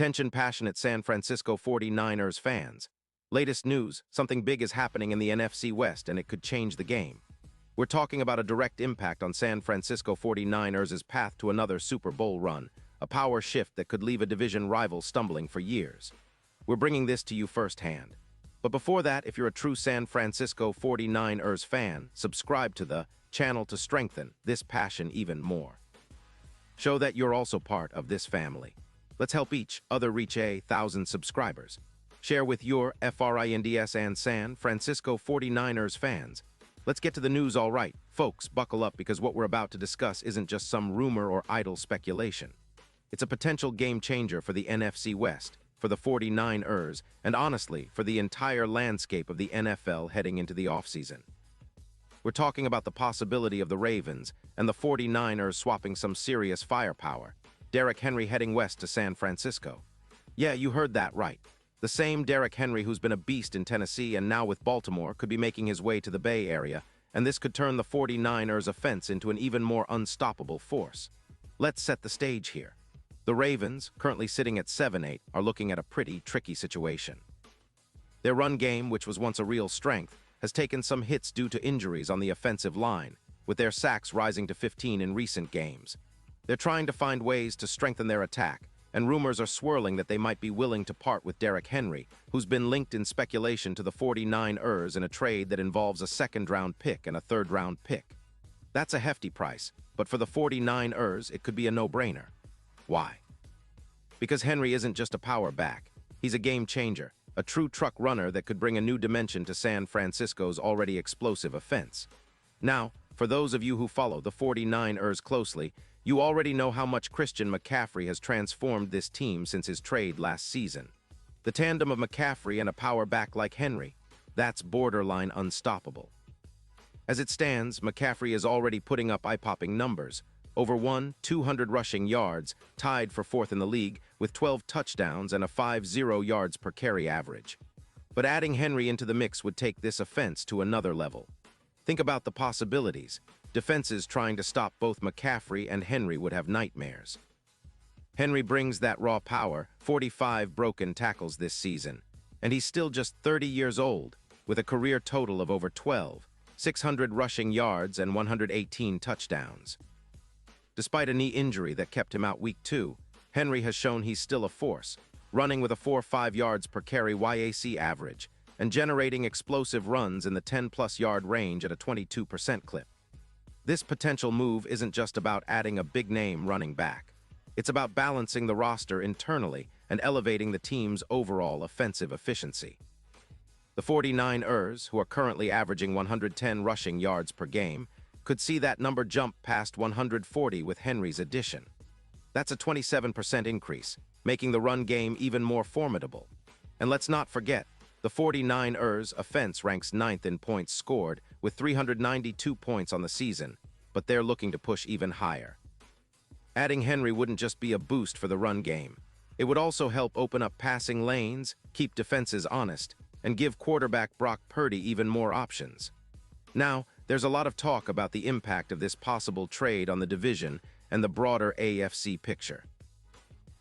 Attention passionate San Francisco 49ers fans. Latest news, something big is happening in the NFC West and it could change the game. We're talking about a direct impact on San Francisco 49ers' path to another Super Bowl run, a power shift that could leave a division rival stumbling for years. We're bringing this to you firsthand. But before that, if you're a true San Francisco 49ers fan, subscribe to the channel to strengthen this passion even more. Show that you're also part of this family. Let's help each other reach 1,000 subscribers. Share with your FRINDS and San Francisco 49ers fans. Let's get to the news all right. Folks, buckle up because what we're about to discuss isn't just some rumor or idle speculation. It's a potential game changer for the NFC West, for the 49ers, and honestly, for the entire landscape of the NFL heading into the offseason. We're talking about the possibility of the Ravens and the 49ers swapping some serious firepower. Derrick Henry heading west to San Francisco. Yeah, you heard that right. The same Derrick Henry who's been a beast in Tennessee and now with Baltimore could be making his way to the Bay Area, and this could turn the 49ers' offense into an even more unstoppable force. Let's set the stage here. The Ravens, currently sitting at 7-8, are looking at a pretty tricky situation. Their run game, which was once a real strength, has taken some hits due to injuries on the offensive line, with their sacks rising to 15 in recent games. They're trying to find ways to strengthen their attack, and rumors are swirling that they might be willing to part with Derrick Henry, who's been linked in speculation to the 49ers in a trade that involves a second-round pick and a third-round pick. That's a hefty price, but for the 49ers, it could be a no-brainer. Why? Because Henry isn't just a power back. He's a game changer, a true truck runner that could bring a new dimension to San Francisco's already explosive offense. Now, for those of you who follow the 49ers closely, you already know how much Christian McCaffrey has transformed this team since his trade last season. The tandem of McCaffrey and a power back like Henry, that's borderline unstoppable. As it stands, McCaffrey is already putting up eye-popping numbers. Over 200 rushing yards, tied for fourth in the league, with 12 touchdowns and a 5.0 yards per carry average. But adding Henry into the mix would take this offense to another level. Think about the possibilities. Defenses trying to stop both McCaffrey and Henry would have nightmares. Henry brings that raw power, 45 broken tackles this season, and he's still just 30 years old, with a career total of over 600 rushing yards and 118 touchdowns. Despite a knee injury that kept him out week 2, Henry has shown he's still a force, running with a 4.5 yards per carry YAC average, and generating explosive runs in the 10-plus yard range at a 22% clip. This potential move isn't just about adding a big-name running back. It's about balancing the roster internally and elevating the team's overall offensive efficiency. The 49ers, who are currently averaging 110 rushing yards per game, could see that number jump past 140 with Henry's addition. That's a 27% increase, making the run game even more formidable. And let's not forget, the 49ers' offense ranks 9th in points scored, with 392 points on the season, but they're looking to push even higher. Adding Henry wouldn't just be a boost for the run game. It would also help open up passing lanes, keep defenses honest, and give quarterback Brock Purdy even more options. Now, there's a lot of talk about the impact of this possible trade on the division and the broader AFC picture.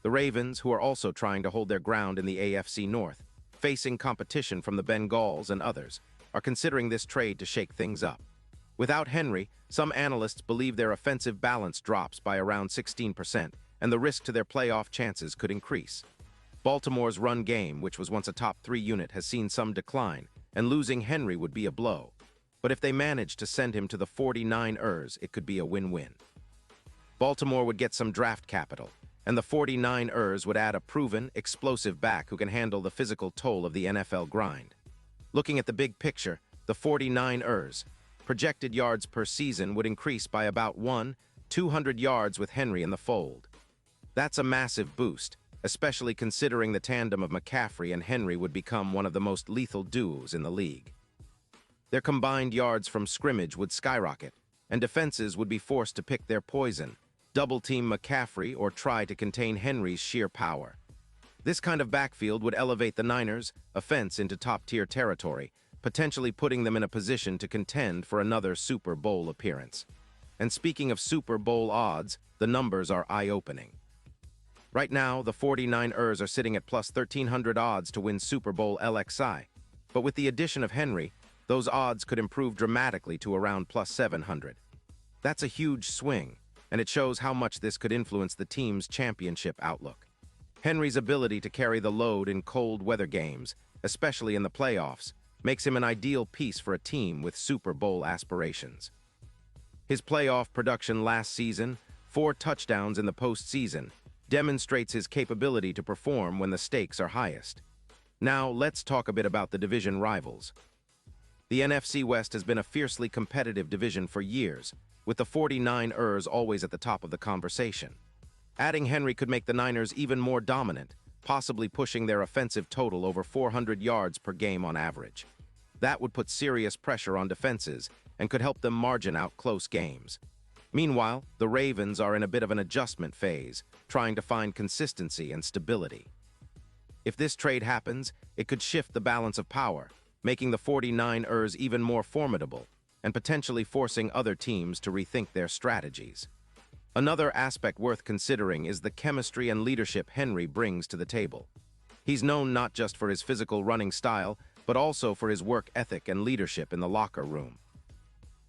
The Ravens, who are also trying to hold their ground in the AFC North, facing competition from the Bengals and others, are considering this trade to shake things up. Without Henry, some analysts believe their offensive balance drops by around 16%, and the risk to their playoff chances could increase. Baltimore's run game, which was once a top 3 unit, has seen some decline, and losing Henry would be a blow. But if they manage to send him to the 49ers, it could be a win-win. Baltimore would get some draft capital, and the 49ers would add a proven, explosive back who can handle the physical toll of the NFL grind. Looking at the big picture, the 49ers' projected yards per season would increase by about 200 yards with Henry in the fold. That's a massive boost, especially considering the tandem of McCaffrey and Henry would become one of the most lethal duos in the league. Their combined yards from scrimmage would skyrocket, and defenses would be forced to pick their poison, double-team McCaffrey or try to contain Henry's sheer power. This kind of backfield would elevate the Niners' offense into top-tier territory, potentially putting them in a position to contend for another Super Bowl appearance. And speaking of Super Bowl odds, the numbers are eye-opening. Right now, the 49ers are sitting at plus 1,300 odds to win Super Bowl LXI. But with the addition of Henry, those odds could improve dramatically to around plus 700. That's a huge swing, and it shows how much this could influence the team's championship outlook. Henry's ability to carry the load in cold weather games, especially in the playoffs, makes him an ideal piece for a team with Super Bowl aspirations. His playoff production last season, 4 touchdowns in the postseason, demonstrates his capability to perform when the stakes are highest. Now, let's talk a bit about the division rivals. The NFC West has been a fiercely competitive division for years, with the 49ers always at the top of the conversation. Adding Henry could make the Niners even more dominant, possibly pushing their offensive total over 400 yards per game on average. That would put serious pressure on defenses and could help them margin out close games. Meanwhile, the Ravens are in a bit of an adjustment phase, trying to find consistency and stability. If this trade happens, it could shift the balance of power, making the 49ers even more formidable and potentially forcing other teams to rethink their strategies. Another aspect worth considering is the chemistry and leadership Henry brings to the table. He's known not just for his physical running style, but also for his work ethic and leadership in the locker room.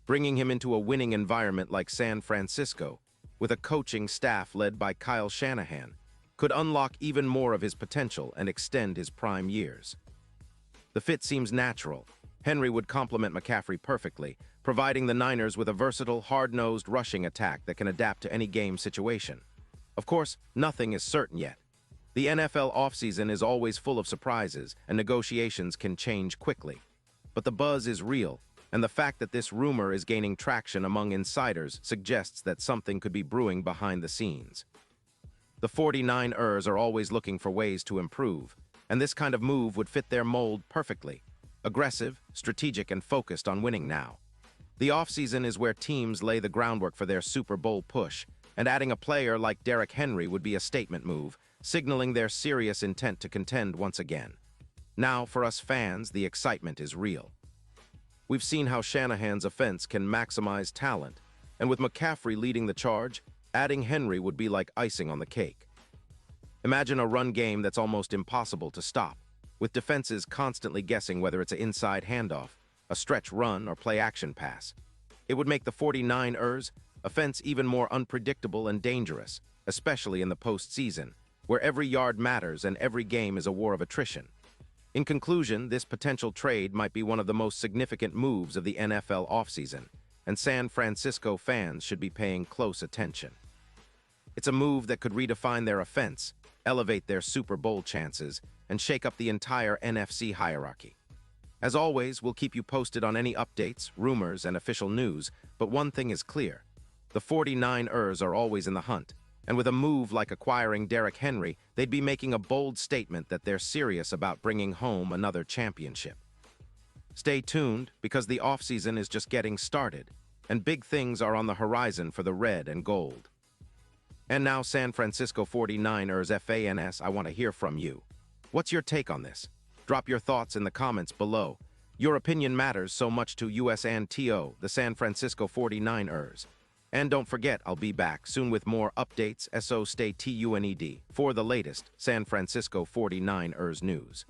Bringing him into a winning environment like San Francisco, with a coaching staff led by Kyle Shanahan, could unlock even more of his potential and extend his prime years. The fit seems natural. Henry would complement McCaffrey perfectly, providing the Niners with a versatile, hard-nosed rushing attack that can adapt to any game situation. Of course, nothing is certain yet. The NFL offseason is always full of surprises, and negotiations can change quickly. But the buzz is real, and the fact that this rumor is gaining traction among insiders suggests that something could be brewing behind the scenes. The 49ers are always looking for ways to improve, and this kind of move would fit their mold perfectly. Aggressive, strategic, and focused on winning now. The offseason is where teams lay the groundwork for their Super Bowl push, and adding a player like Derrick Henry would be a statement move, signaling their serious intent to contend once again. Now, for us fans, the excitement is real. We've seen how Shanahan's offense can maximize talent, and with McCaffrey leading the charge, adding Henry would be like icing on the cake. Imagine a run game that's almost impossible to stop, with defenses constantly guessing whether it's an inside handoff, a stretch run, or play-action pass. It would make the 49ers offense even more unpredictable and dangerous, especially in the postseason, where every yard matters and every game is a war of attrition. In conclusion, this potential trade might be one of the most significant moves of the NFL offseason, and San Francisco fans should be paying close attention. It's a move that could redefine their offense, elevate their Super Bowl chances, and shake up the entire NFC hierarchy. As always, we'll keep you posted on any updates, rumors, and official news, but one thing is clear. The 49ers are always in the hunt, and with a move like acquiring Derrick Henry, they'd be making a bold statement that they're serious about bringing home another championship. Stay tuned, because the offseason is just getting started, and big things are on the horizon for the red and gold. And now, San Francisco 49ers fans, I want to hear from you. What's your take on this? Drop your thoughts in the comments below. Your opinion matters so much to US and TO, the San Francisco 49ers. And don't forget, I'll be back soon with more updates, so stay tuned for the latest San Francisco 49ers news.